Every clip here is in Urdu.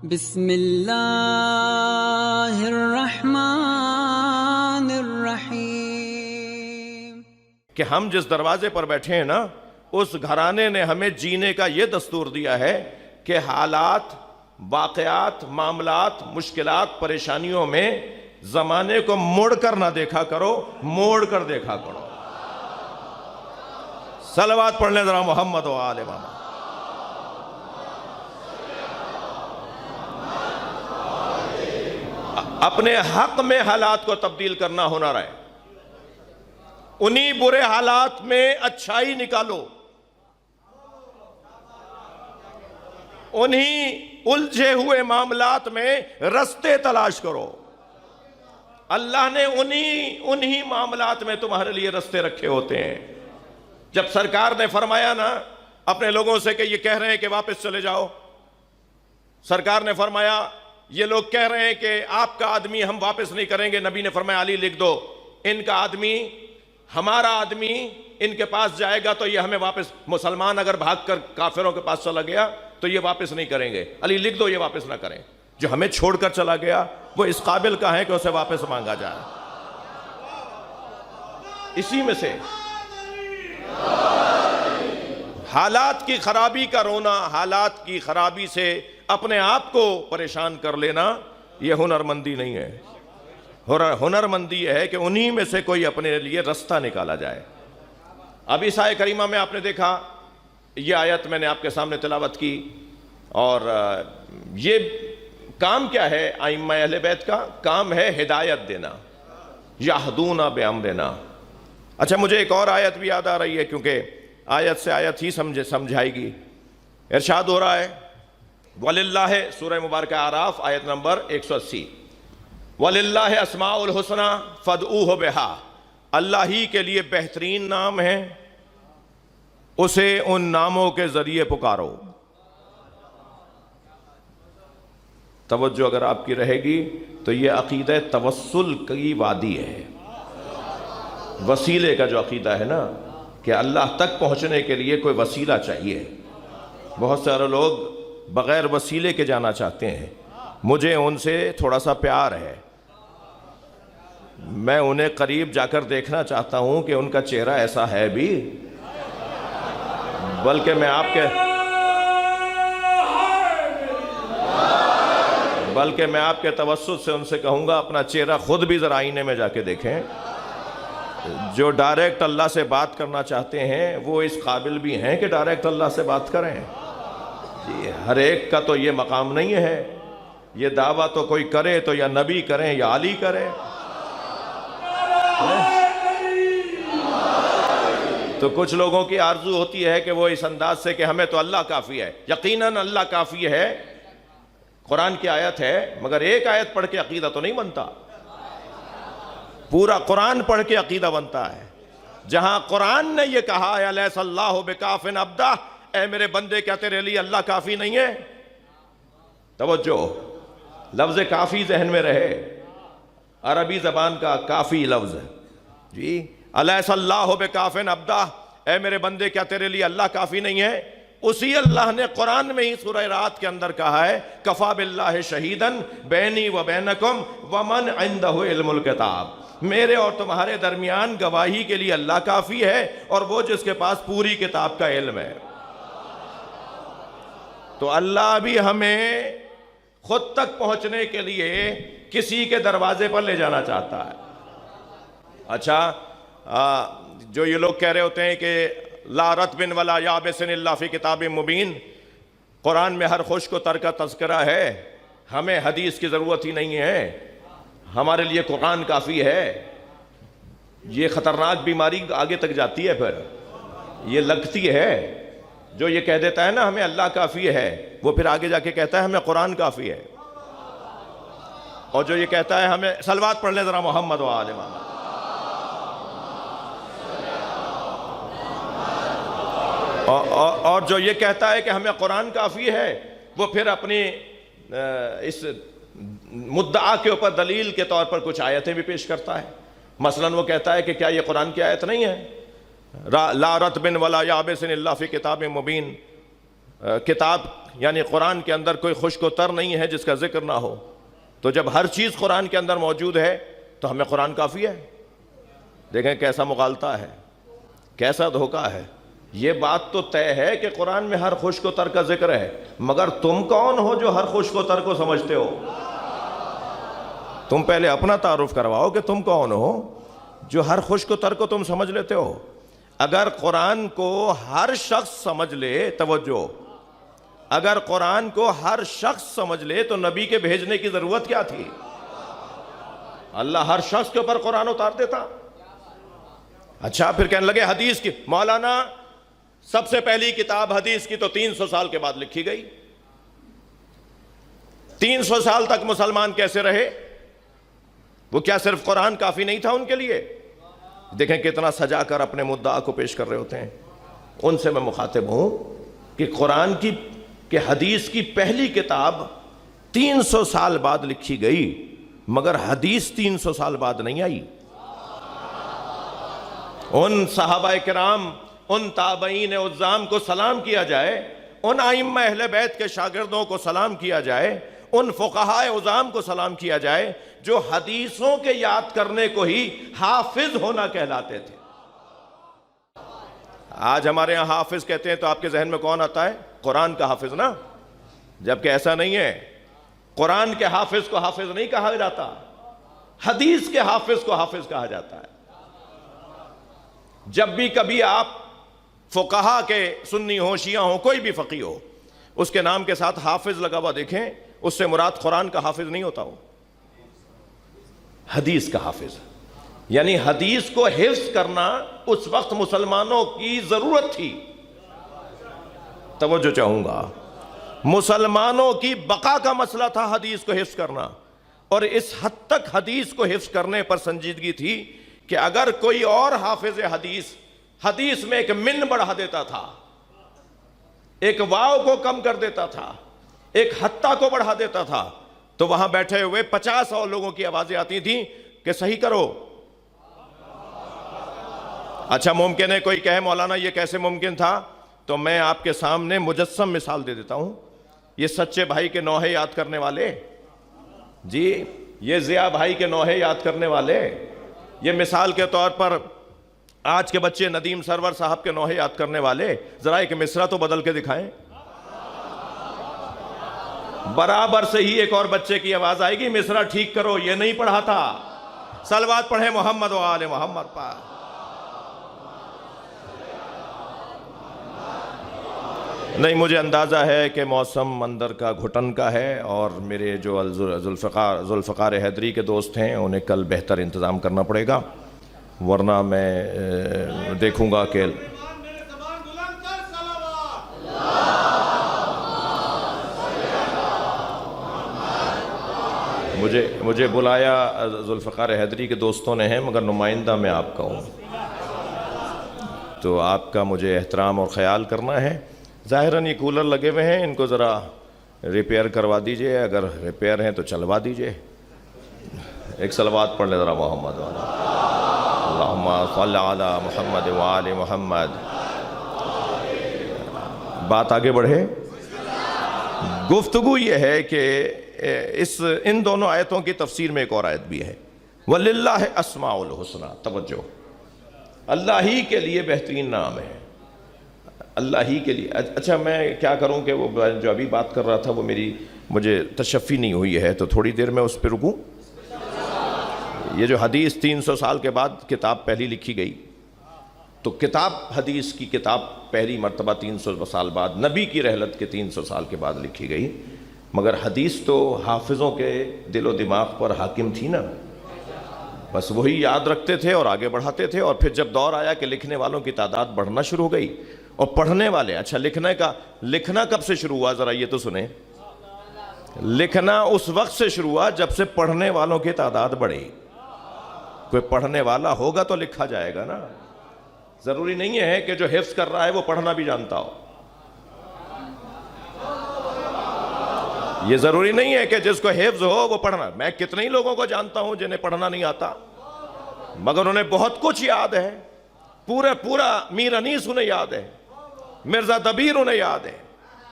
بسم اللہ الرحمن الرحیم۔ کہ ہم جس دروازے پر بیٹھے ہیں نا، اس گھرانے نے ہمیں جینے کا یہ دستور دیا ہے کہ حالات، واقعات، معاملات، مشکلات، پریشانیوں میں زمانے کو موڑ کر نہ دیکھا کرو، موڑ کر دیکھا کرو۔ صلوات پڑھ لیں ذرا محمد و آل محمد۔ اپنے حق میں حالات کو تبدیل کرنا ہنر ہے۔ انہی برے حالات میں اچھائی نکالو، انہی الجھے ہوئے معاملات میں رستے تلاش کرو۔ اللہ نے انہی معاملات میں تمہارے لیے رستے رکھے ہوتے ہیں۔ جب سرکار نے فرمایا نا اپنے لوگوں سے کہ یہ کہہ رہے ہیں کہ واپس چلے جاؤ، سرکار نے فرمایا یہ لوگ کہہ رہے ہیں کہ آپ کا آدمی ہم واپس نہیں کریں گے، نبی نے فرمایا علی لکھ دو، ان کا آدمی، ہمارا آدمی ان کے پاس جائے گا تو یہ ہمیں واپس، مسلمان اگر بھاگ کر کافروں کے پاس چلا گیا تو یہ واپس نہیں کریں گے، علی لکھ دو یہ واپس نہ کریں۔ جو ہمیں چھوڑ کر چلا گیا وہ اس قابل کا ہے کہ اسے واپس مانگا جائے۔ اسی میں سے حالات کی خرابی کا رونا، حالات کی خرابی سے اپنے آپ کو پریشان کر لینا، یہ ہنرمندی نہیں ہے۔ ہنرمندی یہ ہے کہ انہی میں سے کوئی اپنے لیے رستہ نکالا جائے۔ اب اس آیت کریمہ میں آپ نے دیکھا، یہ آیت میں نے آپ کے سامنے تلاوت کی، اور یہ کام کیا ہے ائمہ اہل بیت کا؟ کام ہے ہدایت دینا، یہدون بامرنا۔ اچھا، مجھے ایک اور آیت بھی یاد آ رہی ہے، کیونکہ آیت سے آیت ہی سمجھائے گی۔ ارشاد ہو رہا ہے وَلِلَّهِ، سورہ مبارکہ اعراف آیت نمبر 180، وَلِلَّهِ اسماء الحسنى فادعوه بها، اللہ ہی کے لیے بہترین نام ہے، اسے ان ناموں کے ذریعے پکارو۔ توجہ اگر آپ کی رہے گی تو یہ عقیدہ توسل کی وادی ہے۔ وسیلے کا جو عقیدہ ہے نا کہ اللہ تک پہنچنے کے لیے کوئی وسیلہ چاہیے۔ بہت سارے لوگ بغیر وسیلے کے جانا چاہتے ہیں۔ مجھے ان سے تھوڑا سا پیار ہے، میں انہیں قریب جا کر دیکھنا چاہتا ہوں کہ ان کا چہرہ ایسا ہے بھی، بلکہ میں آپ کے توسط سے ان سے کہوں گا اپنا چہرہ خود بھی ذرا آئینے میں جا کے دیکھیں۔ جو ڈائریکٹ اللہ سے بات کرنا چاہتے ہیں وہ اس قابل بھی ہیں کہ ڈائریکٹ اللہ سے بات کریں۔ جی، ہر ایک کا تو یہ مقام نہیں ہے۔ یہ دعویٰ تو کوئی کرے تو یا نبی کریں یا علی کریں۔ تو کچھ لوگوں کی آرزو ہوتی ہے کہ وہ اس انداز سے کہ ہمیں تو اللہ کافی ہے۔ یقیناً اللہ کافی ہے، قرآن کی آیت ہے، مگر ایک آیت پڑھ کے عقیدہ تو نہیں بنتا۔ پورا قرآن پڑھ کے عقیدہ بنتا ہے۔ جہاں قرآن نے یہ کہا ہے الیس اللہ بکاف عبدہ، اے میرے بندے کیا تیرے لیے اللہ کافی نہیں ہے؟ توجہ، لفظ کافی ذہن میں رہے، عربی زبان کا کافی لفظ ہے جی۔ الیس اللہ بکاف عبدہ، اے میرے بندے کیا تیرے لیے اللہ کافی نہیں ہے؟ اسی اللہ نے قرآن میں ہی سورہ رات کے اندر کہا ہے کفا باللہ شہیدن بینی و بینکم ومن عندہ علم الکتاب، میرے اور تمہارے درمیان گواہی کے لیے اللہ کافی ہے اور وہ جس کے پاس پوری کتاب کا علم ہے۔ تو اللہ بھی ہمیں خود تک پہنچنے کے لیے کسی کے دروازے پر لے جانا چاہتا ہے۔ اچھا، جو یہ لوگ کہہ رہے ہوتے ہیں کہ لا رطب ولا یابس الا فی کتاب مبین، قرآن میں ہر خشک و تر کا تذکرہ ہے، ہمیں حدیث کی ضرورت ہی نہیں ہے، ہمارے لیے قرآن کافی ہے۔ یہ خطرناک بیماری آگے تک جاتی ہے، پھر یہ لگتی ہے۔ جو یہ کہہ دیتا ہے نا ہمیں اللہ کافی ہے، وہ پھر آگے جا کے کہتا ہے ہمیں قرآن کافی ہے۔ اور جو یہ کہتا ہے ہمیں، صلوات پڑھ لیں ذرا محمد و آل محمد۔ اور جو یہ کہتا ہے کہ ہمیں قرآن کافی ہے، وہ پھر اپنی اس مدعا کے اوپر دلیل کے طور پر کچھ آیتیں بھی پیش کرتا ہے۔ مثلا وہ کہتا ہے کہ کیا یہ قرآن کی آیت نہیں ہے؟ لا رطب ولا یابس الا فی کتاب مبین، کتاب یعنی قرآن کے اندر کوئی خشک و تر نہیں ہے جس کا ذکر نہ ہو. تو جب ہر چیز قرآن کے اندر موجود ہے تو ہمیں قرآن کافی ہے. دیکھیں کیسا مغالطہ ہے, کیسا دھوکہ ہے. یہ بات تو طے ہے کہ قرآن میں ہر خشک و تر کا ذکر ہے, مگر تم کون ہو جو ہر خشک و تر کو سمجھتے ہو؟ تم پہلے اپنا تعارف کرواؤ کہ تم کون ہو جو ہر خشک و تر کو تم سمجھ لیتے ہو. اگر قرآن کو ہر شخص سمجھ لے, توجہ, اگر قرآن کو ہر شخص سمجھ لے تو نبی کے بھیجنے کی ضرورت کیا تھی؟ اللہ ہر شخص کے اوپر قرآن اتار دیتا. اچھا پھر کہنے لگے حدیث کی, مولانا سب سے پہلی کتاب حدیث کی تو 300 سال کے بعد لکھی گئی. 300 سال تک مسلمان کیسے رہے؟ وہ کیا صرف قرآن کافی نہیں تھا ان کے لیے؟ دیکھیں کتنا سجا کر اپنے مدعا کو پیش کر رہے ہوتے ہیں. ان سے میں مخاطب ہوں کہ قرآن کی کہ حدیث کی پہلی کتاب 300 سال بعد لکھی گئی, مگر حدیث 300 سال بعد نہیں آئی. ان صحابہ کرام, ان تابعین عظام کو سلام کیا جائے, ان ائمہ اہل بیت کے شاگردوں کو سلام کیا جائے, ان فقہاء عظام کو سلام کیا جائے جو حدیثوں کے یاد کرنے کو ہی حافظ ہونا کہلاتے تھے. آج ہمارے ہاں حافظ کہتے ہیں تو آپ کے ذہن میں کون آتا ہے؟ قرآن کا حافظ نا, جبکہ ایسا نہیں ہے. قرآن کے حافظ کو حافظ نہیں کہا جاتا, حدیث کے حافظ کو حافظ کہا جاتا ہے. جب بھی کبھی آپ فقہا کے سنی ہوں, شیعہ ہوں, کوئی بھی فقیہ ہو, اس کے نام کے ساتھ حافظ لگا ہوا دیکھیں, اس سے مراد قرآن کا حافظ نہیں ہوتا, ہو حدیث کا حافظ. یعنی حدیث کو حفظ کرنا اس وقت مسلمانوں کی ضرورت تھی. توجہ چاہوں گا, مسلمانوں کی بقا کا مسئلہ تھا حدیث کو حفظ کرنا, اور اس حد تک حدیث کو حفظ کرنے پر سنجیدگی تھی کہ اگر کوئی اور حافظ حدیث میں ایک من بڑھا دیتا تھا, ایک واو کو کم کر دیتا تھا, ایک حتیٰ کو بڑھا دیتا تھا, تو وہاں بیٹھے ہوئے 50 اور لوگوں کی آوازیں آتی تھیں کہ صحیح کرو. اچھا ممکن ہے کوئی کہے مولانا یہ کیسے ممکن تھا؟ تو میں آپ کے سامنے مجسم مثال دے دیتا ہوں. یہ سچے بھائی کے نوحے یاد کرنے والے, جی یہ ضیاء بھائی کے نوحے یاد کرنے والے, یہ مثال کے طور پر آج کے بچے ندیم سرور صاحب کے نوحے یاد کرنے والے, ذرا ایک مصرع تو بدل کے دکھائیں. برابر سے ہی ایک اور بچے کی آواز آئے گی مصرع ٹھیک کرو, یہ نہیں پڑھا تھا. صلوات پڑھیں محمد و آل محمد پر. نہیں, مجھے اندازہ ہے کہ موسم اندر کا گھٹن کا ہے, اور میرے جو ذوالفقار حیدری کے دوست ہیں انہیں کل بہتر انتظام کرنا پڑے گا, ورنہ میں دیکھوں گا کہ مجھے بلایا ذوالفقار حیدری کے دوستوں نے ہیں, مگر نمائندہ میں آپ کا ہوں, تو آپ کا مجھے احترام اور خیال کرنا ہے. ظاہراً یہ کولر لگے ہوئے ہیں, ان کو ذرا ریپیئر کروا دیجئے, اگر ریپیئر ہیں تو چلوا دیجئے. ایک صلوات پڑھ لے ذرا محمد والا, اللہم صلی علی محمد وآل محمد. بات آگے بڑھے. گفتگو یہ ہے کہ ان دونوں آیتوں کی تفسیر میں ایک اور آیت بھی ہے, وَلِلَّهِ أَسْمَاءُ الْحُسْنَى. توجہ, اللہ ہی کے لیے بہترین نام ہے, اللہ ہی کے لیے. اچھا میں کیا کروں کہ وہ جو ابھی بات کر رہا تھا وہ مجھے تشفی نہیں ہوئی ہے, تو تھوڑی دیر میں اس پہ رکوں. یہ جو حدیث 300 سال کے بعد کتاب پہلی لکھی گئی, تو کتاب حدیث کی کتاب پہلی مرتبہ 300 سال بعد, نبی کی رحلت کے 300 سال کے بعد لکھی گئی, مگر حدیث تو حافظوں کے دل و دماغ پر حاکم تھی نا, بس وہی یاد رکھتے تھے اور آگے بڑھاتے تھے. اور پھر جب دور آیا کہ لکھنے والوں کی تعداد بڑھنا شروع ہو گئی اور پڑھنے والے, اچھا لکھنا کب سے شروع ہوا ذرا یہ تو سنیں. لکھنا اس وقت سے شروع ہوا جب سے پڑھنے والوں کی تعداد بڑھی. کوئی پڑھنے والا ہوگا تو لکھا جائے گا نا, ضروری نہیں ہے کہ جو حفظ کر رہا ہے وہ پڑھنا بھی جانتا ہو. یہ ضروری نہیں ہے کہ جس کو حفظ ہو وہ پڑھنا. میں کتنے ہی لوگوں کو جانتا ہوں جنہیں پڑھنا نہیں آتا, مگر انہیں بہت کچھ یاد ہے, پورا میر انیس انہیں یاد ہے, مرزا دبیر انہیں یاد ہے,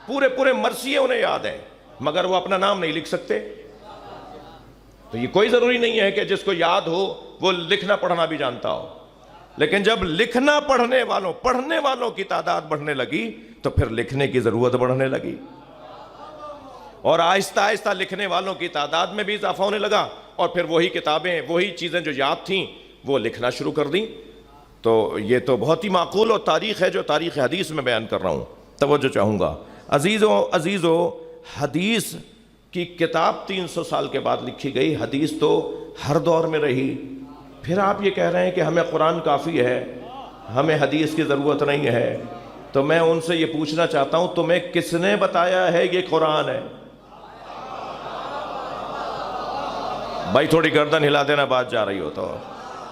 پورے پورے مرثیے انہیں یاد ہیں، مگر وہ اپنا نام نہیں لکھ سکتے۔ تو یہ کوئی ضروری نہیں ہے کہ جس کو یاد ہو وہ لکھنا پڑھنا بھی جانتا ہو، لیکن جب لکھنا پڑھنے والوں کی تعداد بڑھنے لگی تو پھر لکھنے کی ضرورت بڑھنے لگی، اور آہستہ آہستہ لکھنے والوں کی تعداد میں بھی اضافہ ہونے لگا، اور پھر وہی کتابیں، وہی چیزیں جو یاد تھیں وہ لکھنا شروع کر دیں۔ تو یہ تو بہت ہی معقول اور تاریخ ہے جو تاریخ حدیث میں بیان کر رہا ہوں، توجہ چاہوں گا۔ عزیزو حدیث کی کتاب 300 سال کے بعد لکھی گئی، حدیث تو ہر دور میں رہی۔ پھر آپ یہ کہہ رہے ہیں کہ ہمیں قرآن کافی ہے، ہمیں حدیث کی ضرورت نہیں ہے، تو میں ان سے یہ پوچھنا چاہتا ہوں تمہیں کس نے بتایا ہے یہ قرآن ہے؟ بھائی تھوڑی گردن ہلا دینا، بات جا رہی ہو تو۔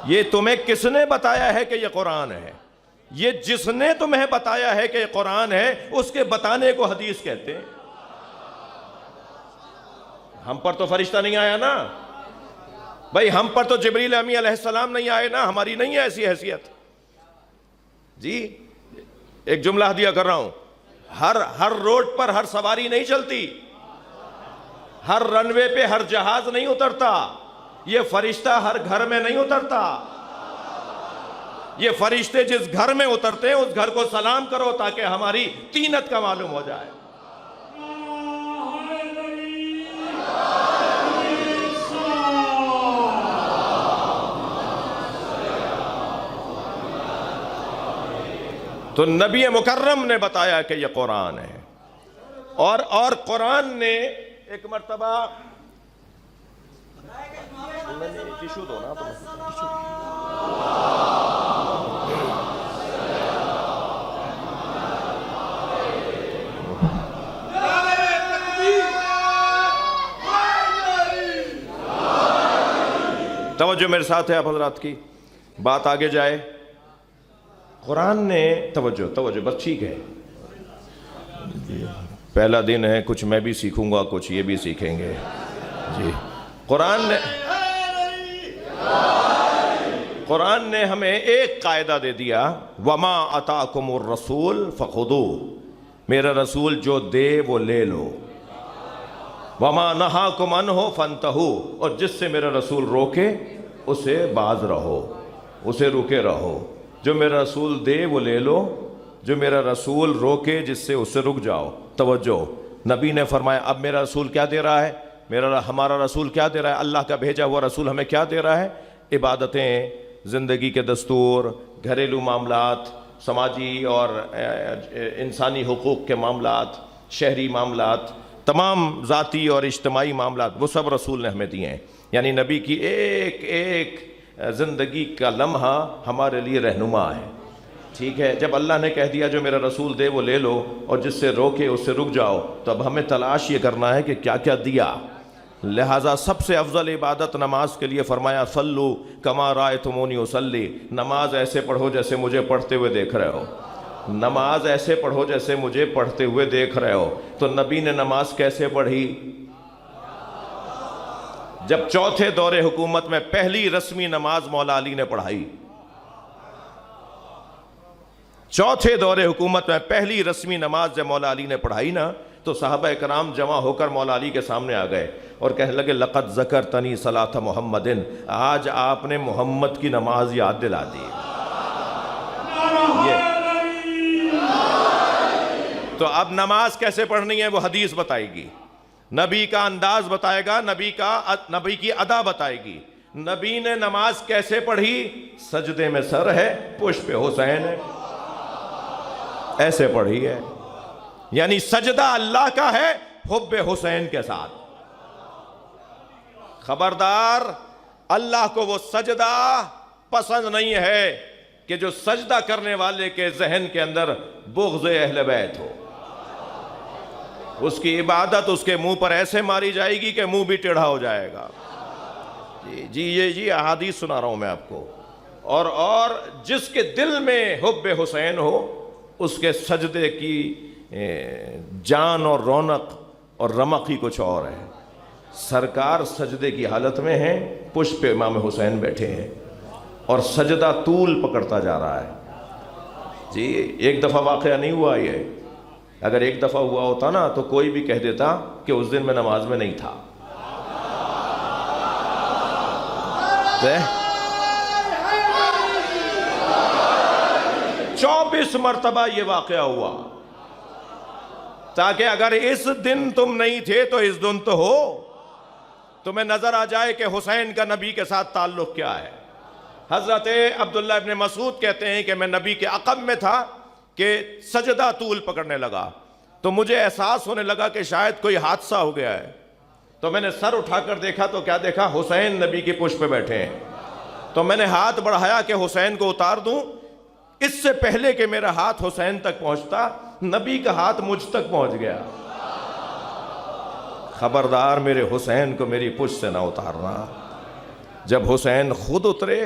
یہ تمہیں کس نے بتایا ہے کہ یہ قرآن ہے؟ یہ جس نے تمہیں بتایا ہے کہ یہ قرآن ہے اس کے بتانے کو حدیث کہتے ہیں۔ ہم پر تو فرشتہ نہیں آیا نا بھائی، ہم پر تو جبریل امی علیہ السلام نہیں آئے نا، ہماری نہیں ہے ایسی حیثیت۔ جی ایک جملہ ہدیہ کر رہا ہوں، ہر روڈ پر ہر سواری نہیں چلتی، ہر رن وے پہ ہر جہاز نہیں اترتا، یہ فرشتہ ہر گھر میں نہیں اترتا۔ یہ فرشتے جس گھر میں اترتے ہیں اس گھر کو سلام کرو تاکہ ہماری تینت کا معلوم ہو جائے۔ تو نبی مکرم نے بتایا کہ یہ قرآن ہے، اور قرآن نے ایک مرتبہ توجہ میرے ساتھ ہے آپ حضرات کی، بات آگے جائے۔ قرآن نے توجہ بس ٹھیک ہے، پہلا دن ہے، کچھ میں بھی سیکھوں گا، کچھ یہ بھی سیکھیں گے۔ جی قرآن نے ہمیں ایک قاعدہ دے دیا، وما اتاکم الرسول فخذوہ، میرا رسول جو دے وہ لے لو، وما نہاکم عنہ فانتہوا، اور جس سے میرا رسول روکے اسے باز رہو، اسے رکے رہو۔ جو میرا رسول دے وہ لے لو، جو میرا رسول روکے جس سے اسے رک جاؤ۔ توجہ، نبی نے فرمایا اب میرا رسول کیا دے رہا ہے؟ ہمارا رسول کیا دے رہا ہے؟ اللہ کا بھیجا ہوا رسول ہمیں کیا دے رہا ہے؟ عبادتیں، زندگی کے دستور، گھریلو معاملات، سماجی اور انسانی حقوق کے معاملات، شہری معاملات، تمام ذاتی اور اجتماعی معاملات، وہ سب رسول نے ہمیں دیے ہیں۔ یعنی نبی کی ایک ایک زندگی کا لمحہ ہمارے لیے رہنما ہے، ٹھیک ہے؟ جب اللہ نے کہہ دیا جو میرا رسول دے وہ لے لو، اور جس سے روکے اس سے رک جاؤ، تو اب ہمیں تلاش یہ کرنا ہے کہ کیا کیا دیا۔ لہٰذا سب سے افضل عبادت نماز کے لیے فرمایا صلو کما رأیتمونی اصلی، نماز ایسے پڑھو جیسے مجھے پڑھتے ہوئے دیکھ رہے ہو، نماز ایسے پڑھو جیسے مجھے پڑھتے ہوئے دیکھ رہے ہو۔ تو نبی نے نماز کیسے پڑھی؟ جب چوتھے دور حکومت میں پہلی رسمی نماز مولا علی نے پڑھائی، چوتھے دور حکومت میں پہلی رسمی نماز جب مولا علی نے پڑھائی نا، تو صحابہ کرام جمع ہو کر مولا علی کے سامنے آ گئے اور کہنے لگے لقد ذکرتنی صلاۃ محمد، آج آپ نے محمد کی نماز یاد دلا دی۔ تو اب نماز کیسے پڑھنی ہے وہ حدیث بتائے گی، نبی کا انداز بتائے گا، نبی کی ادا بتائے گی۔ نبی نے نماز کیسے پڑھی؟ سجدے میں سر ہے، پشت پہ حسین ہے، ایسے پڑھی ہے۔ یعنی سجدہ اللہ کا ہے حب حسین کے ساتھ۔ خبردار، اللہ کو وہ سجدہ پسند نہیں ہے کہ جو سجدہ کرنے والے کے ذہن کے اندر بغض اہل بیت ہو۔ اس کی عبادت اس کے منہ پر ایسے ماری جائے گی کہ منہ بھی ٹیڑھا ہو جائے گا۔ یہ احادیث سنا رہا ہوں میں آپ کو۔ اور جس کے دل میں حب حسین ہو اس کے سجدے کی جان اور رونق اور رمق ہی کچھ اور ہے۔ سرکار سجدے کی حالت میں ہیں، پشت پہ امام حسین بیٹھے ہیں اور سجدہ طول پکڑتا جا رہا ہے۔ جی ایک دفعہ واقعہ نہیں ہوا یہ، اگر ایک دفعہ ہوا ہوتا نا تو کوئی بھی کہہ دیتا کہ اس دن میں نماز میں نہیں تھا. 24 مرتبہ یہ واقعہ ہوا تاکہ اگر اس دن تم نہیں تھے تو اس دن تو ہو، تمہیں نظر آ جائے کہ حسین کا نبی کے ساتھ تعلق کیا ہے. حضرت عبداللہ ابن مسعود کہتے ہیں کہ میں نبی کے عقب میں تھا کہ سجدہ طول پکڑنے لگا تو مجھے احساس ہونے لگا کہ شاید کوئی حادثہ ہو گیا ہے. تو میں نے سر اٹھا کر دیکھا تو کیا دیکھا؟ حسین نبی کی پشت پہ بیٹھے ہیں. تو میں نے ہاتھ بڑھایا کہ حسین کو اتار دوں. اس سے پہلے کہ میرا ہاتھ حسین تک پہنچتا نبی کا ہاتھ مجھ تک پہنچ گیا. خبردار میرے حسین کو میری پشت سے نہ اتارنا. جب حسین خود اترے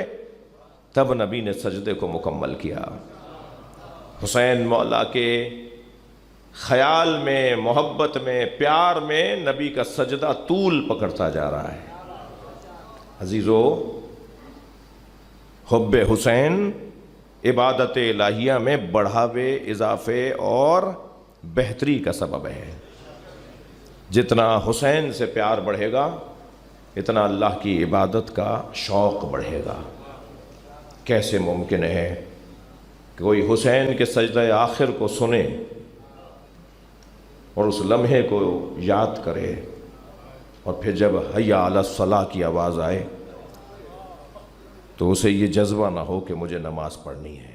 تب نبی نے سجدے کو مکمل کیا. حسین مولا کے خیال میں، محبت میں، پیار میں نبی کا سجدہ طول پکڑتا جا رہا ہے. عزیزو، حب حسین عبادت الہیہ میں بڑھاوے، اضافے اور بہتری کا سبب ہے. جتنا حسین سے پیار بڑھے گا اتنا اللہ کی عبادت کا شوق بڑھے گا. کیسے ممکن ہے کہ کوئی حسین کے سجدہ آخر کو سنے اور اس لمحے کو یاد کرے اور پھر جب حی علی الصلاۃ کی آواز آئے تو اسے یہ جذبہ نہ ہو کہ مجھے نماز پڑھنی ہے.